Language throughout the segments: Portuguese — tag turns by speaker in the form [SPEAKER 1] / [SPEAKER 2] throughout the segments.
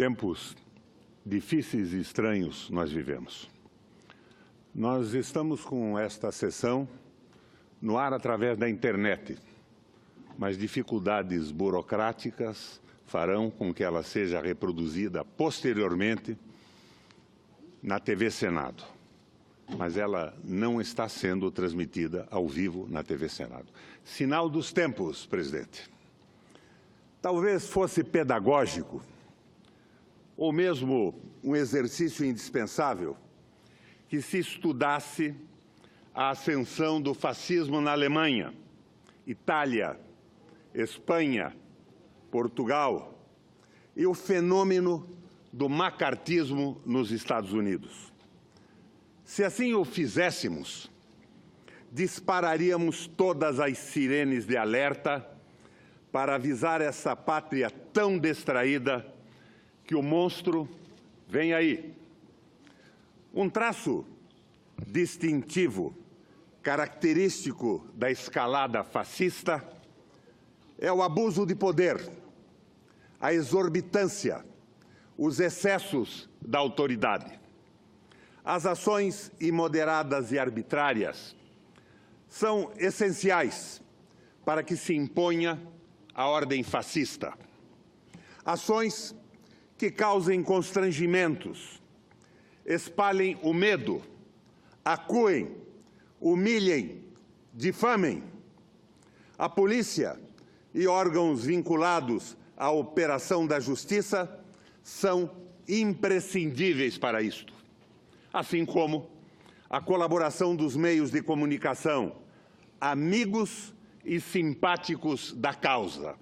[SPEAKER 1] Tempos difíceis e estranhos nós vivemos. Nós estamos com esta sessão no ar através da internet, mas dificuldades burocráticas farão com que ela seja reproduzida posteriormente na TV Senado. Mas ela não está sendo transmitida ao vivo na TV Senado. Sinal dos tempos, presidente. Talvez fosse pedagógico, ou mesmo um exercício indispensável, que se estudasse a ascensão do fascismo na Alemanha, Itália, Espanha, Portugal e o fenômeno do macartismo nos Estados Unidos. Se assim o fizéssemos, dispararíamos todas as sirenes de alerta para avisar essa pátria tão distraída que o monstro vem aí. Um traço distintivo, característico da escalada fascista, é o abuso de poder, a exorbitância, os excessos da autoridade. As ações imoderadas e arbitrárias são essenciais para que se imponha a ordem fascista. Ações que causem constrangimentos, espalhem o medo, acuem, humilhem, difamem. A polícia e órgãos vinculados à operação da justiça são imprescindíveis para isto, assim como a colaboração dos meios de comunicação, amigos e simpáticos da causa.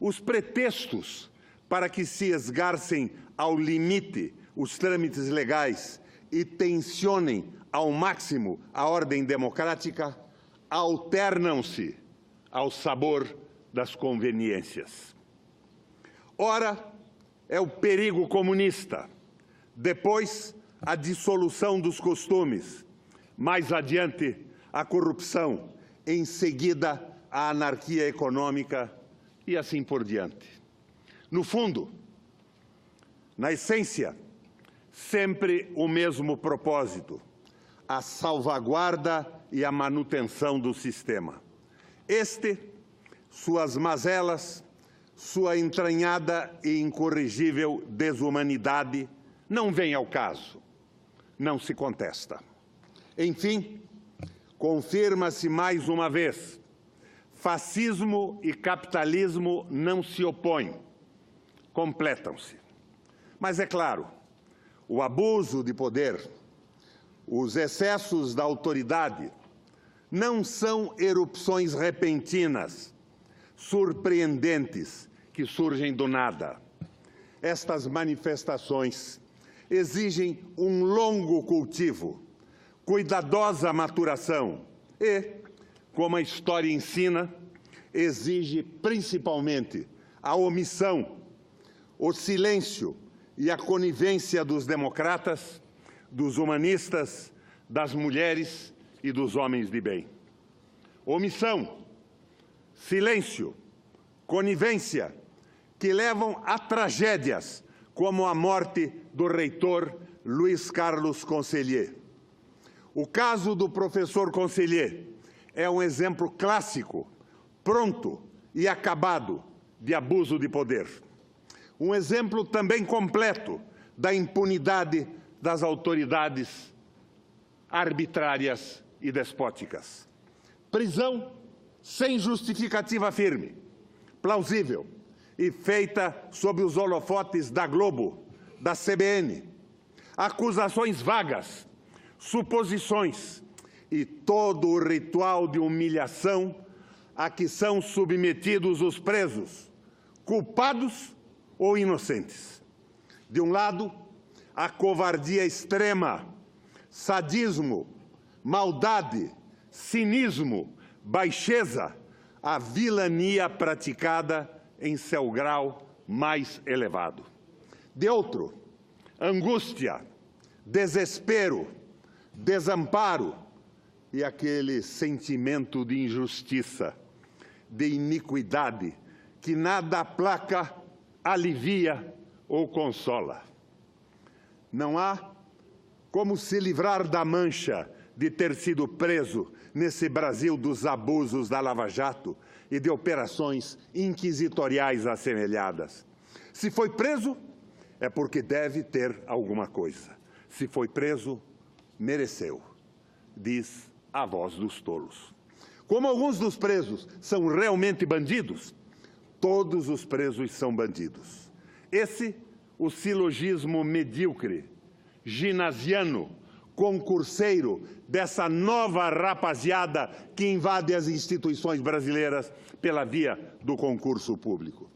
[SPEAKER 1] Os pretextos para que se esgarcem ao limite os trâmites legais e tensionem ao máximo a ordem democrática, alternam-se ao sabor das conveniências. Ora, é o perigo comunista, depois a dissolução dos costumes, mais adiante a corrupção, em seguida a anarquia econômica e assim por diante. No fundo, na essência, sempre o mesmo propósito, a salvaguarda e a manutenção do sistema. Este, suas mazelas, sua entranhada e incorrigível desumanidade não vem ao caso, não se contesta. Enfim, confirma-se mais uma vez, fascismo e capitalismo não se opõem, completam-se. Mas é claro, o abuso de poder, os excessos da autoridade não são erupções repentinas, surpreendentes, que surgem do nada. Estas manifestações exigem um longo cultivo, cuidadosa maturação e, como a história ensina, exige principalmente a omissão, o silêncio e a conivência dos democratas, dos humanistas, das mulheres e dos homens de bem. Omissão, silêncio, conivência, que levam a tragédias como a morte do reitor Luiz Carlos Consellier. O caso do professor Consellier é um exemplo clássico, pronto e acabado de abuso de poder. Um exemplo também completo da impunidade das autoridades arbitrárias e despóticas. Prisão sem justificativa firme, plausível e feita sob os holofotes da Globo, da CBN. Acusações vagas, suposições e todo o ritual de humilhação a que são submetidos os presos, culpados ou inocentes. De um lado, a covardia extrema, sadismo, maldade, cinismo, baixeza, a vilania praticada em seu grau mais elevado. De outro, angústia, desespero, desamparo e aquele sentimento de injustiça, de iniquidade, que nada aplaca, alivia ou consola. Não há como se livrar da mancha de ter sido preso nesse Brasil dos abusos da Lava Jato e de operações inquisitoriais assemelhadas. Se foi preso, é porque deve ter alguma coisa. Se foi preso, mereceu, diz a voz dos tolos. Como alguns dos presos são realmente bandidos, todos os presos são bandidos. Esse, o silogismo medíocre, ginasiano, concurseiro dessa nova rapaziada que invade as instituições brasileiras pela via do concurso público.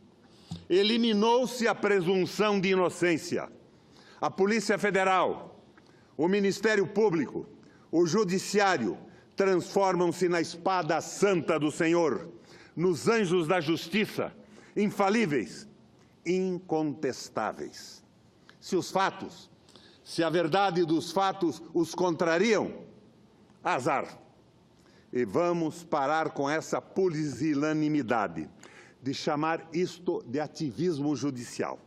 [SPEAKER 1] Eliminou-se a presunção de inocência. A Polícia Federal, o Ministério Público, o Judiciário transformam-se na espada santa do Senhor, nos anjos da justiça, infalíveis, incontestáveis. Se a verdade dos fatos os contrariam, azar. E vamos parar com essa pusilanimidade de chamar isto de ativismo judicial.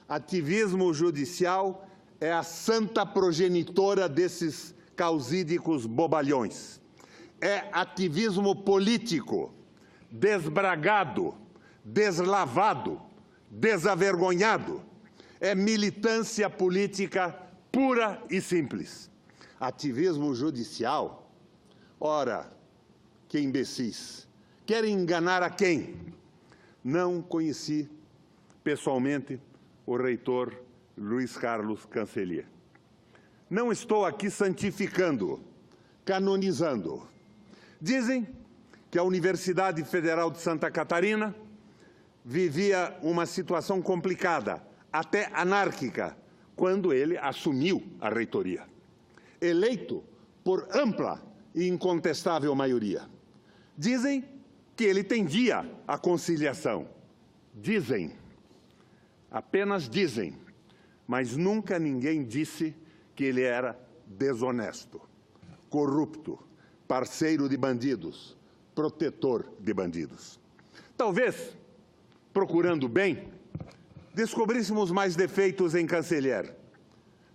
[SPEAKER 1] Ativismo judicial é a santa progenitora desses causídicos bobalhões. É ativismo político, desbragado, deslavado, desavergonhado. É militância política pura e simples. Ativismo judicial? Ora, que imbecis! Querem enganar a quem? Não conheci pessoalmente o reitor Luiz Carlos Cancellier. Não estou aqui santificando-o, canonizando-o. Dizem que a Universidade Federal de Santa Catarina vivia uma situação complicada, até anárquica, quando ele assumiu a reitoria. Eleito por ampla e incontestável maioria. Dizem que ele tendia a conciliação. Dizem, apenas dizem, mas nunca ninguém disse que ele era desonesto, corrupto, parceiro de bandidos, protetor de bandidos. Talvez, procurando bem, descobríssemos mais defeitos em Cancellier.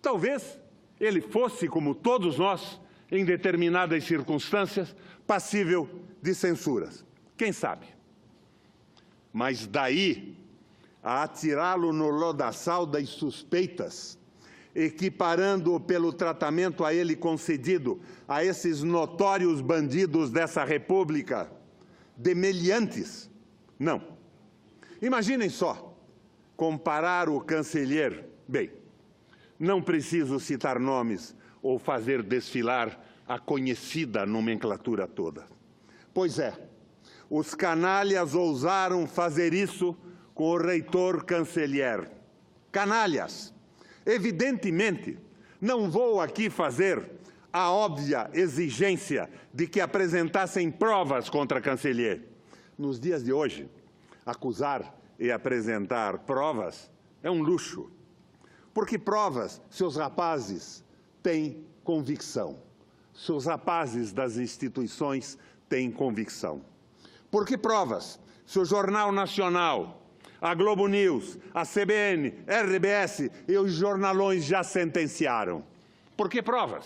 [SPEAKER 1] Talvez ele fosse, como todos nós, em determinadas circunstâncias, passível de censuras. Quem sabe? Mas daí a atirá-lo no lodaçal das suspeitas, equiparando-o pelo tratamento a ele concedido a esses notórios bandidos dessa república, demeliantes? Não. Imaginem só, comparar o Cancellier, bem, não preciso citar nomes ou fazer desfilar a conhecida nomenclatura toda. Pois é, os canalhas ousaram fazer isso com o reitor Cancellier. Canalhas! Evidentemente, não vou aqui fazer a óbvia exigência de que apresentassem provas contra Cancellier. Nos dias de hoje, acusar e apresentar provas é um luxo. Porque provas, seus rapazes, têm convicção. Seus rapazes das instituições têm convicção. Porque provas, seu Jornal Nacional, a Globo News, a CBN, RBS e os jornalões já sentenciaram. Por que provas?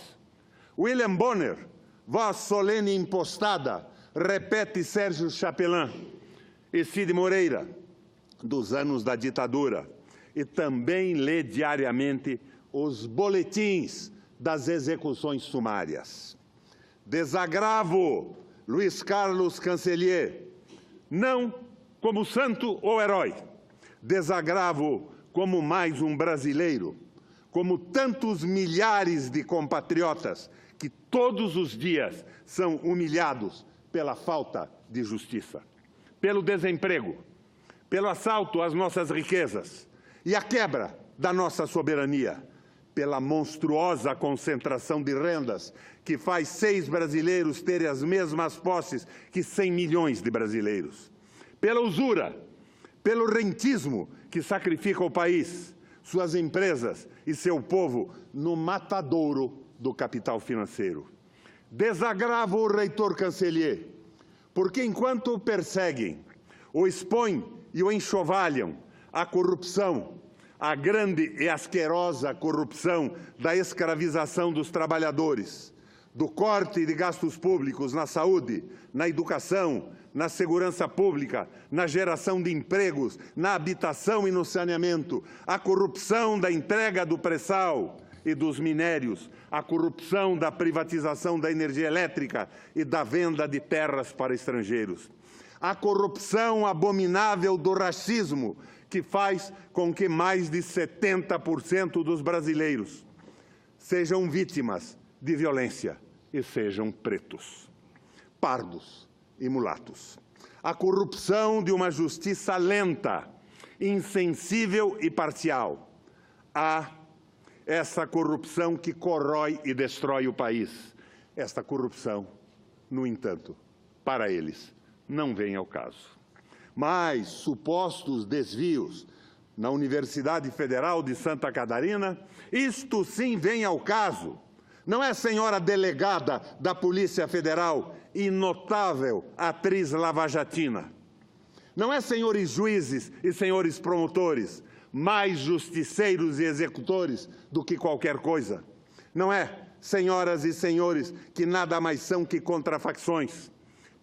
[SPEAKER 1] William Bonner, voz solene impostada, repete Sérgio Chapelin e Cid Moreira, dos anos da ditadura, e também lê diariamente os boletins das execuções sumárias. Desagravo Luiz Carlos Cancellier, não como santo ou herói, desagravo como mais um brasileiro, como tantos milhares de compatriotas que todos os dias são humilhados pela falta de justiça, pelo desemprego, pelo assalto às nossas riquezas e a quebra da nossa soberania, pela monstruosa concentração de rendas que faz 6 brasileiros terem as mesmas posses que 100 milhões de brasileiros, pela usura, pelo rentismo que sacrifica o país, suas empresas e seu povo no matadouro do capital financeiro. Desagravo o reitor Cancellier, porque enquanto o perseguem, o expõem e o enxovalham à corrupção, a grande e asquerosa corrupção da escravização dos trabalhadores, do corte de gastos públicos na saúde, na educação, na segurança pública, na geração de empregos, na habitação e no saneamento, a corrupção da entrega do pré-sal e dos minérios, a corrupção da privatização da energia elétrica e da venda de terras para estrangeiros, a corrupção abominável do racismo, que faz com que mais de 70% dos brasileiros sejam vítimas de violência e sejam pretos, pardos e mulatos. A corrupção de uma justiça lenta, insensível e parcial. Há essa corrupção que corrói e destrói o país. Esta corrupção, no entanto, para eles, não vem ao caso. Mas supostos desvios na Universidade Federal de Santa Catarina, isto sim vem ao caso. Não é, senhora delegada da Polícia Federal e notável atriz lavajatina. Não é, senhores juízes e senhores promotores, mais justiceiros e executores do que qualquer coisa. Não é, senhoras e senhores, que nada mais são que contrafacções,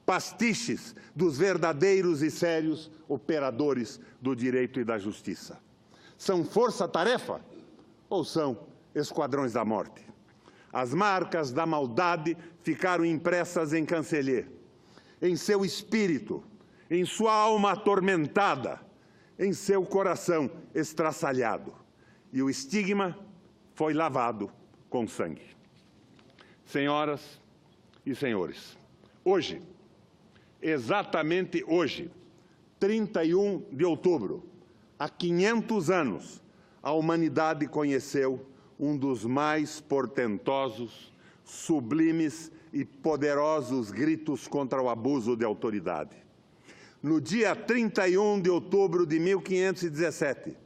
[SPEAKER 1] pastiches dos verdadeiros e sérios operadores do direito e da justiça. São força-tarefa ou são esquadrões da morte? As marcas da maldade ficaram impressas em Cancellier, em seu espírito, em sua alma atormentada, em seu coração estraçalhado. E o estigma foi lavado com sangue. Senhoras e senhores, hoje, exatamente hoje, 31 de outubro, há 500 anos, a humanidade conheceu um dos mais portentosos, sublimes e poderosos gritos contra o abuso de autoridade. No dia 31 de outubro de 1517,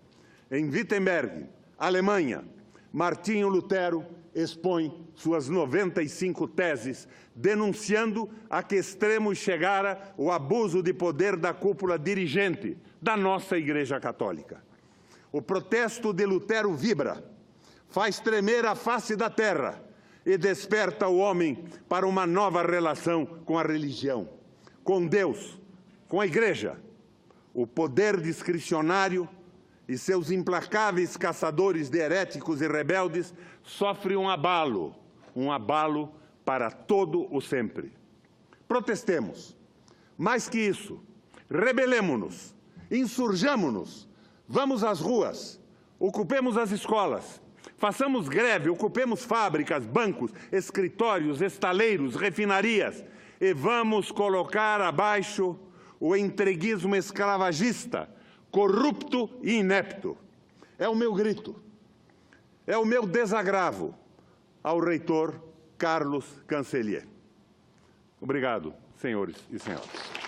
[SPEAKER 1] em Wittenberg, Alemanha, Martinho Lutero expõe suas 95 teses, denunciando a que extremo chegara o abuso de poder da cúpula dirigente da nossa Igreja Católica. O protesto de Lutero vibra, faz tremer a face da terra e desperta o homem para uma nova relação com a religião, com Deus, com a Igreja. O poder discricionário e seus implacáveis caçadores de heréticos e rebeldes sofre um abalo para todo o sempre. Protestemos. Mais que isso, rebelemo-nos, insurjamo-nos, vamos às ruas, ocupemos as escolas, façamos greve, ocupemos fábricas, bancos, escritórios, estaleiros, refinarias e vamos colocar abaixo o entreguismo escravagista, corrupto e inepto. É o meu grito, é o meu desagravo ao reitor Carlos Cancellier. Obrigado, senhores e senhoras.